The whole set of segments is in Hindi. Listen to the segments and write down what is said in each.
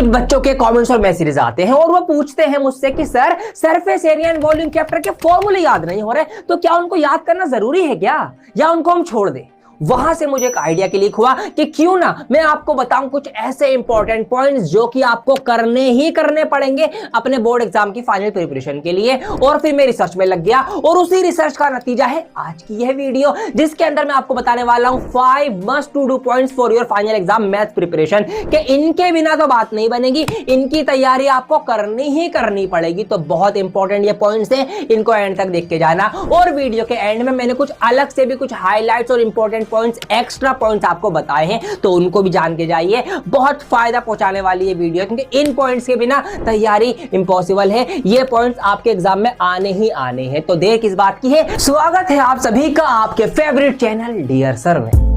कुछ बच्चों के कमेंट्स और मैसेजेस आते हैं और वो पूछते हैं मुझसे कि sir surface area and volume chapter के फॉर्मूले याद नहीं हो रहे, तो क्या उनको याद करना जरूरी है क्या, या उनको हम छोड़ दें। वहां से मुझे एक आइडिया क्लिक हुआ कि क्यों ना मैं आपको बताऊं कुछ ऐसे इंपॉर्टेंट पॉइंट्स जो कि आपको करने ही करने पड़ेंगे अपने बोर्ड एग्जाम की फाइनल प्रिपरेशन के लिए। और फिर मैं रिसर्च में लग गया और उसी रिसर्च का नतीजा है आज की यह वीडियो, जिसके अंदर मैं आपको बताने वाला हूं 5 must to do points for your final exam math preparation, कि इनके बिना तो बात नहीं बनेगी, इनकी तैयारी आपको करनी ही करनी पड़ेगी। तो बहुत इंपॉर्टेंट ये पॉइंट्स हैं, इनको एंड तक देख के जाना। और वीडियो के एंड में मैंने कुछ अलग से भी कुछ हाईलाइट्स और इंपॉर्टेंट पॉइंट्स, एक्स्ट्रा पॉइंट्स आपको बताए हैं, तो उनको भी जान के जाइए। बहुत फायदा पहुंचाने वाली ये वीडियो, क्योंकि इन पॉइंट्स के बिना तैयारी इंपॉसिबल है। ये पॉइंट्स आपके एग्जाम में आने ही आने हैं। तो देर किस बात की है, स्वागत है आप सभी का आपके फेवरेट चैनल डियर सर में।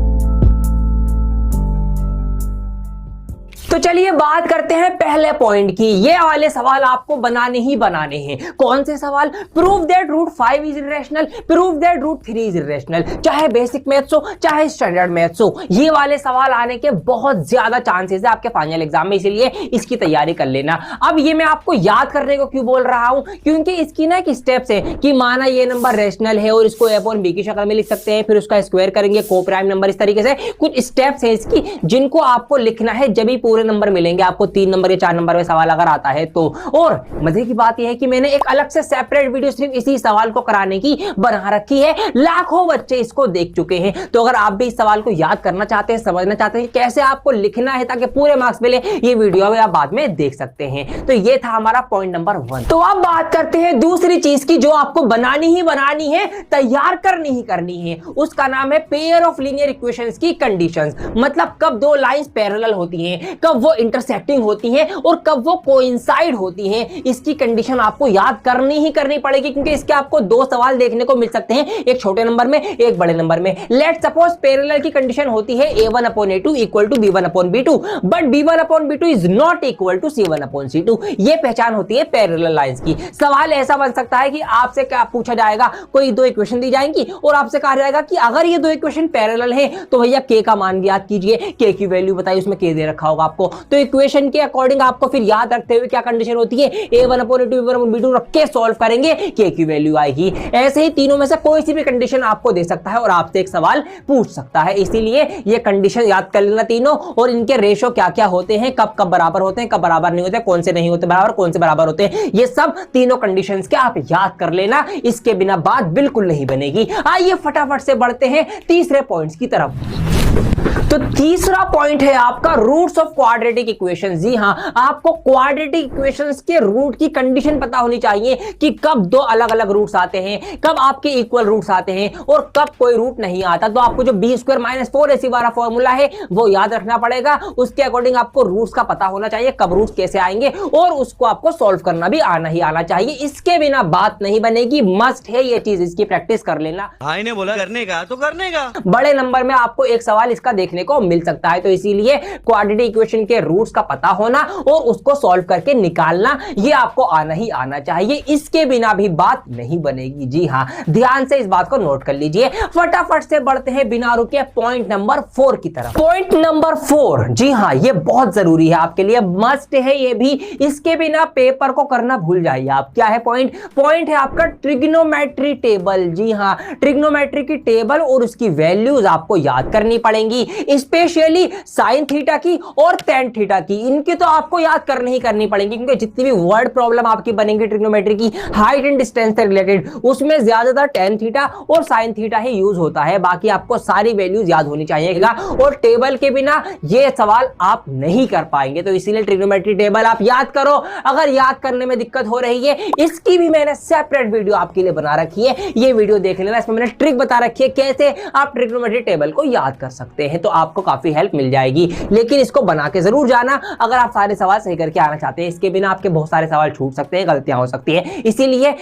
तो चलिए बात करते हैं पहले पॉइंट की। ये वाले सवाल आपको बनाने ही बनाने हैं। कौन से सवाल? Prove that root 5 is irrational, prove that root 3 is irrational. चाहे बेसिक मैथ्स हो चाहे स्टैंडर्ड मैथ्स हो, ये वाले सवाल आने के बहुत ज्यादा चांसेस है आपके फाइनल एग्जाम में, इसीलिए इसकी तैयारी कर लेना। अब ये मैं आपको याद करने को क्यों बोल रहा हूं, क्योंकि इसकी ना एक स्टेप्स है कि माना ये नंबर रेशनल है और इसको a/b की शक्ल में लिख सकते हैं, फिर उसका स्क्वायर करेंगे को प्राइम नंबर। इस तरीके से कुछ स्टेप्स है इसकी जिनको आपको लिखना है, जब भी पूरे नंबर मिलेंगे आपको 3 नंबर या 4 नंबर में सवाल अगर आता है तो। और मजे की बात यह है कि मैंने एक अलग से सेपरेट वीडियो सिर्फ इसी सवाल को कराने की बना रखी है। लाखों बच्चे इसको देख चुके हैं। तो अगर आप भी इस सवाल को याद करना चाहते हैं, समझना चाहते हैं कैसे आपको लिखना है ताकि पूरे मार्क्स मिले, ये वीडियो भी आप बाद में देख सकते हैं। तो ये था हमारा पॉइंट नंबर 1। तो अब बात करते हैं दूसरी चीज की जो आपको बनानी ही बनानी है, तैयार करनी ही करनी है। उसका नाम है पेयर ऑफ लीनियर इक्वेशंस की कंडीशंस। मतलब कब दो लाइंस पैरेलल होती हैं, कब वो इंटरसेक्टिंग होती हैं और कब वो कोइंसाइड होती हैं। इसकी कंडीशन आपको याद करनी ही करनी पड़ेगी, क्योंकि इसके आपको 2 सवाल देखने को मिल सकते हैं, एक छोटे नंबर में एक बड़े नंबर में। लेट सपोज पैरेलल की कंडीशन होती है a1/a2 equal to b1/b2, but b1/b2 is not equal to c1/c2। ये पहचान होती है पैरेलल लाइंस की। सवाल ऐसा बन सकता है कि आपसे क्या पूछा जाएगा, कोई 2 इक्वेशन दी जाएंगी और आपसे कहा जाएगा कि अगर ये 2 इक्वेशन पैरेलल है तो भैया k का मान ज्ञात कीजिए, k की वैल्यू बताइए, उसमें k दे रखा होगा आपको। तो इक्वेशन के अकॉर्डिंग आपको फिर याद रखते हुए क्या कंडीशन होती है, a1/a2 b1/b2 रख के सॉल्व करेंगे, k की वैल्यू आएगी। ऐसे ही तीनों में से कोई सी भी कंडीशन आपको दे सकता है और आपसे एक सवाल पूछ सकता है। इसीलिए ये कंडीशन याद कर लेना तीनों, और इनके रेशो क्या क्या होते हैं, कब कब बराबर होते हैं, कब बराबर नहीं होते, कौन से नहीं होते बराबर, कौन से बराबर होते हैं, ये सब तीनों कंडीशंस के आप याद कर लेना। इसके बिना बात बिल्कुल नहीं बनेगी। आइए फटाफट से बढ़ते हैं तीसरे पॉइंट्स की तरफ। तो तीसरा पॉइंट है आपका रूट्स ऑफ क्वाड्रेटिक इक्वेशंस। जी हां, आपको क्वाड्रेटिक इक्वेशंस के रूट की कंडीशन पता होनी चाहिए कि कब 2 अलग अलग रूट्स आते हैं, कब आपके इक्वल रूट्स आते हैं और कब कोई रूट नहीं आता। तो आपको जो b² - 4ac वाला फॉर्मूला है वो याद रखना पड़ेगा। उसके अकॉर्डिंग आपको रूट्स का पता होना चाहिए, कब रूट्स कैसे आएंगे, और उसको आपको सॉल्व करना भी आना ही आना चाहिए। इसके बिना बात नहीं बनेगी, मस्ट है ये चीज, इसकी प्रैक्टिस कर लेना। भाई ने बोला करने का तो करने का। बड़े नंबर में आपको एक सवाल इसका देखने को मिल सकता है, तो इसीलिए क्वाड्रेटिक इक्वेशन के रूट्स का पता होना और उसको सॉल्व करके निकालना, ये आपको आना ही आना चाहिए। इसके बिना भी बात नहीं बनेगी। जी हां, ध्यान से इस बात को नोट कर लीजिए। फटाफट से बढ़ते हैं बिना रुके पॉइंट नंबर 4 की तरफ। पॉइंट नंबर 4, जी हां, ये बहुत जरूरी है आपके लिए, मस्ट है ये भी। इसके बिना पेपर को करना भूल जाइए आप। क्या है पॉइंट? पॉइंट है आपका ट्रिग्नोमेट्री टेबल। जी हां, ट्रिग्नोमेट्री की टेबल और उसकी वैल्यूज आपको याद करनी पड़ेंगी, स्पेशली साइन थीटा की और टेन थीटा की। इनकी तो आपको याद करनी ही करनी पड़ेंगी, क्योंकि जितनी भी वर्ड प्रॉब्लम आपकी बनेंगी ट्रिग्नोमेट्री की हाइट एंड डिस्टेंस से रिलेटेड, उसमें ज्यादातर टेन थीटा और साइन थीटा ही यूज होता है। बाकी आपको सारी वैल्यूज याद होनी चाहिएगा, और टेबल के बिना ये सवाल आप नहीं कर पाएंगे। तो इसीलिए ट्रिग्नोमेट्री टेबल आप याद करो। अगर याद करने में दिक्कत हो रही है, इसकी भी मैंने सेपरेट वीडियो आपके लिए बना रखी है, ये वीडियो देख लेना। इसमें मैंने ट्रिक बता रखी है कैसे आप ट्रिग्नोमेट्री टेबल को याद कर सकते हैं, तो आपको काफी हेल्प मिल जाएगी। लेकिन इसको बना के जरूर जाना अगर आप सारे सवाल सही करके आना चाहते हैं। इसके बिना आपके बहुत सारे सवाल छूट सकते हैं, गलतियां हो सकती है, इसीलिए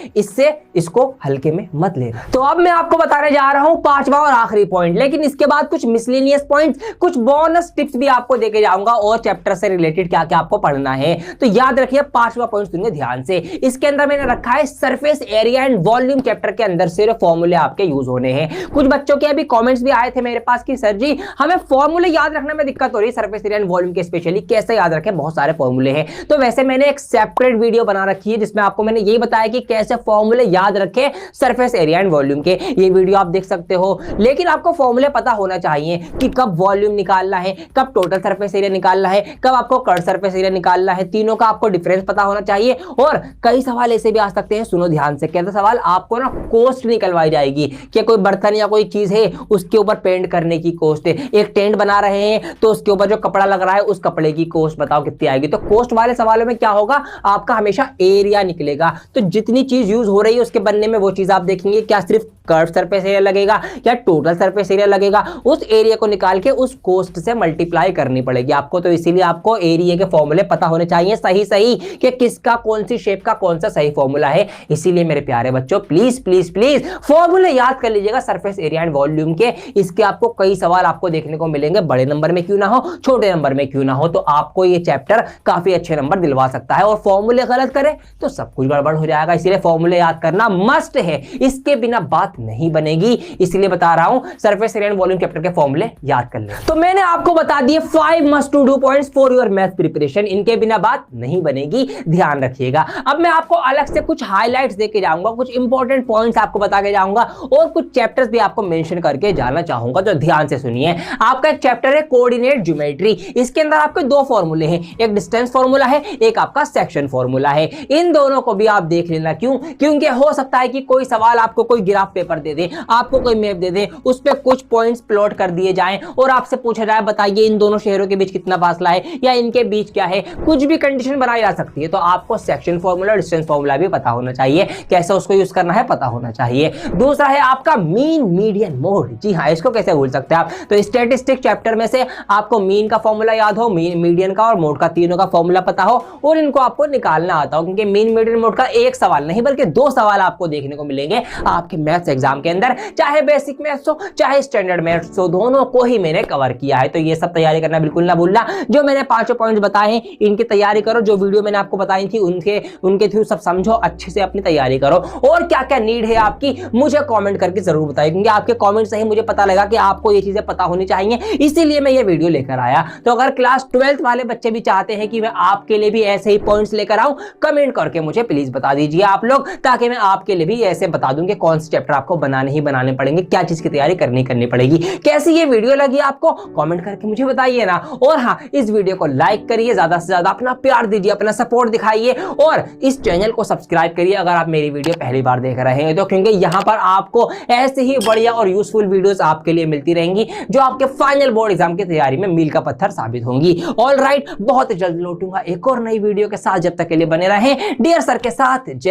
इसको हल्के में मत लेना। तो अब मैं आपको बताने जा रहा हूं 5वां और आखिरी पॉइंट, लेकिन इसके बाद कुछ मिसलेनियस पॉइंट्स, कुछ बोनस टिप्स भी आपको देके जाऊंगा और चैप्टर से रिलेटेड क्या क्या आपको पढ़ना है। तो याद रखिए 5वां पॉइंट सुनिए ध्यान से। इसके अंदर मैंने रखा है surface area and volume chapter के अंदर सिर्फ फॉर्मूले आपके यूज होने हैं। कुछ बच्चों के अभी कमेंट्स भी आए थे मेरे पास कि सर जी हमें फॉर्मूले याद रखने में दिक्कत हो रही है सरफेस एरिया एंड वॉल्यूम के, स्पेशली कैसे याद रखें, बहुत सारे फॉर्मूले हैं। तो वैसे मैंने एक सेपरेट वीडियो बना रखी है जिसमें आपको मैंने यही बताया कि कैसे फॉर्मूले याद रखें सरफेस एरिया एंड वॉल्यूम के, ये वीडियो आप देख सकते हो। लेकिन आपको फॉर्मूले पता होना चाहिए कि कब वॉल्यूम निकालना है, कब टोटल सरफेस एरिया निकालना है, कब आपको कर्व सरफेस एरिया निकालना है, तीनों का आपको डिफरेंस पता होना चाहिए। और कई सवाल ऐसे भी आ सकते हैं, सुनो ध्यान से, कहते सवाल आपको ना कॉस्ट निकलवाई जाएगी कि कोई बर्तन या कोई चीज है उसके ऊपर पेंट करने की कॉस्ट है, एक टेंट बना रहे हैं तो उसके ऊपर जो कपड़ा लग रहा है उस कपड़े की कॉस्ट बताओ कितनी आएगी। तो कॉस्ट वाले सवालों में क्या होगा, आपका हमेशा एरिया निकलेगा। तो जितनी चीज यूज हो रही है उसके बनने में वो चीज आप देखेंगे, क्या सिर्फ कर्व सरफेस एरिया लगेगा या टोटल सरफेस एरिया लगेगा, उस एरिया को निकाल के उस कॉस्ट से मल्टीप्लाई करनी पड़ेगी आपको। तो इसीलिए आपको एरिया के फॉर्मूले पता होने चाहिए सही सही कि किसका कौन सी शेप का कौन सा सही फॉर्मूला है। इसीलिए मेरे प्यारे बच्चों प्लीज प्लीज प्लीज फॉर्मूले याद कर लीजिएगा सरफेस एरिया एंड वॉल्यूम के। इसके आपको कई सवाल आपको देखने को मिलेंगे, बड़े नंबर में क्यों ना हो, छोटे नंबर में क्यों ना हो। तो आपको ये चैप्टर काफी अच्छे नंबर दिलवा सकता है। और फॉर्मूले गलत करें तो सब कुछ गड़बड़ हो जाएगा। इसीलिए फॉर्मूले याद करना मस्ट है, इसके बिना बात नहीं बनेगी। इसलिए बता रहा हूं surface area and volume chapter के फॉर्मूले याद कर ले। तो मैंने आपको बता दिए 5 must to do points for your math preparation, इनके बिना बात नहीं बनेगी, ध्यान रखिएगा। अब मैं आपको अलग से कुछ हाइलाइट्स देके जाऊंगा, कुछ इंपॉर्टेंट पॉइंट्स आपको बता के जाऊंगा और कुछ चैप्टर्स भी आपको मेंशन करके जाना चाहूंगा। तो ध्यान से सुनिए। आपका एक चैप्टर है कोऑर्डिनेट ज्योमेट्री, इसके अंदर आपके दो फॉर्मूले हैं, एक डिस्टेंस फॉर्मूला है, एक आपका सेक्शन फॉर्मूला है। इन दोनों को भी आप देख लेना। क्यों? क्योंकि हो सकता है कि कोई सवाल आपको कोई ग्राफ पेपर दे दे, आपको कोई मैप दे दे, उस पे कुछ पॉइंट्स प्लॉट कर दिए जाएं और आपसे पूछा जाए बताइए इन दोनों शहरों के बीच कितना फासला है या इनके बीच क्या है, कुछ भी कंडीशन बनाई जा सकती है। तो आपको सेक्शन फॉर्मूला, डिस्टेंस फॉर्मूला भी पता होना चाहिए, कैसे उसको यूज करना है पता होना चाहिए। दूसरा है आपका मीन, मीडियन, मोड। जी हाँ, इसको कैसे भूल सकते हैं आप। तो स्टैटिस्टिक चैप्टर में से आपको मीन का फॉर्मूला याद हो, मीडियन का और मोड का, तीनों का फॉर्मूला पता हो और इनको आपको निकालना आता हो। क्योंकि मीन, मीडियन, मोड का एक सवाल नहीं बल्कि 2 सवाल आपको देखने को मिलेंगे आपके मैथ्स एग्जाम के अंदर, चाहे बेसिक मैथ्स हो चाहे स्टैंडर्ड मैथ्स हो, दोनों को ही मैंने कवर किया है। तो ये सब तैयारी करना बिल्कुल ना भूलना। जो मैंने 5 पॉइंट्स बताए हैं इनकी तैयारी करो, जो वीडियो मैंने आपको बताई थी उनके थ्रू सब समझो, अच्छे से अपनी तैयारी करो। और क्या क्या नीड है आपकी मुझे कमेंट करके जरूर बताइए, क्योंकि आपके कमेंट से ही मुझे पता लगा कि आपको ये चीजें पता होनी चाहिए, इसीलिए मैं ये वीडियो लेकर आया। तो अगर क्लास 12th वाले बच्चे भी चाहते हैं कि मैं आपके लिए भी ऐसे ही पॉइंट्स लेकर आऊं, कमेंट करके मुझे प्लीज बता दीजिए आप लोग, ताकि मैं आपके लिए भी ऐसे बता दूं कि कौन से चैप्टर आपको बनाने ही बनाने पड़ेंगे, क्या चीज की तैयारी करनी पड़ेगी। कैसी ये वीडियो लगी आपको कमेंट करके मुझे बताइए ना। और हाँ, इस वीडियो को लाइक करिए, ज्यादा से ज्यादा अपना प्यार दीजिए, अपना सपोर्ट दिखाइए और इस चैनल को सब्सक्राइब करिए अगर आप मेरी वीडियो पहली बार देख रहे हैं तो, क्योंकि यहां पर आपको ऐसे ही बढ़िया और यूजफुल वीडियोस आपके लिए मिलती रहेंगी जो आपके फाइनल बोर्ड एग्जाम की तैयारी में मील का पत्थर साबित होंगी। ऑल राइट, बहुत जल्द लौटूंगा एक और नई वीडियो के साथ, जब तक के लिए बने रहें डियर सर के साथ। जय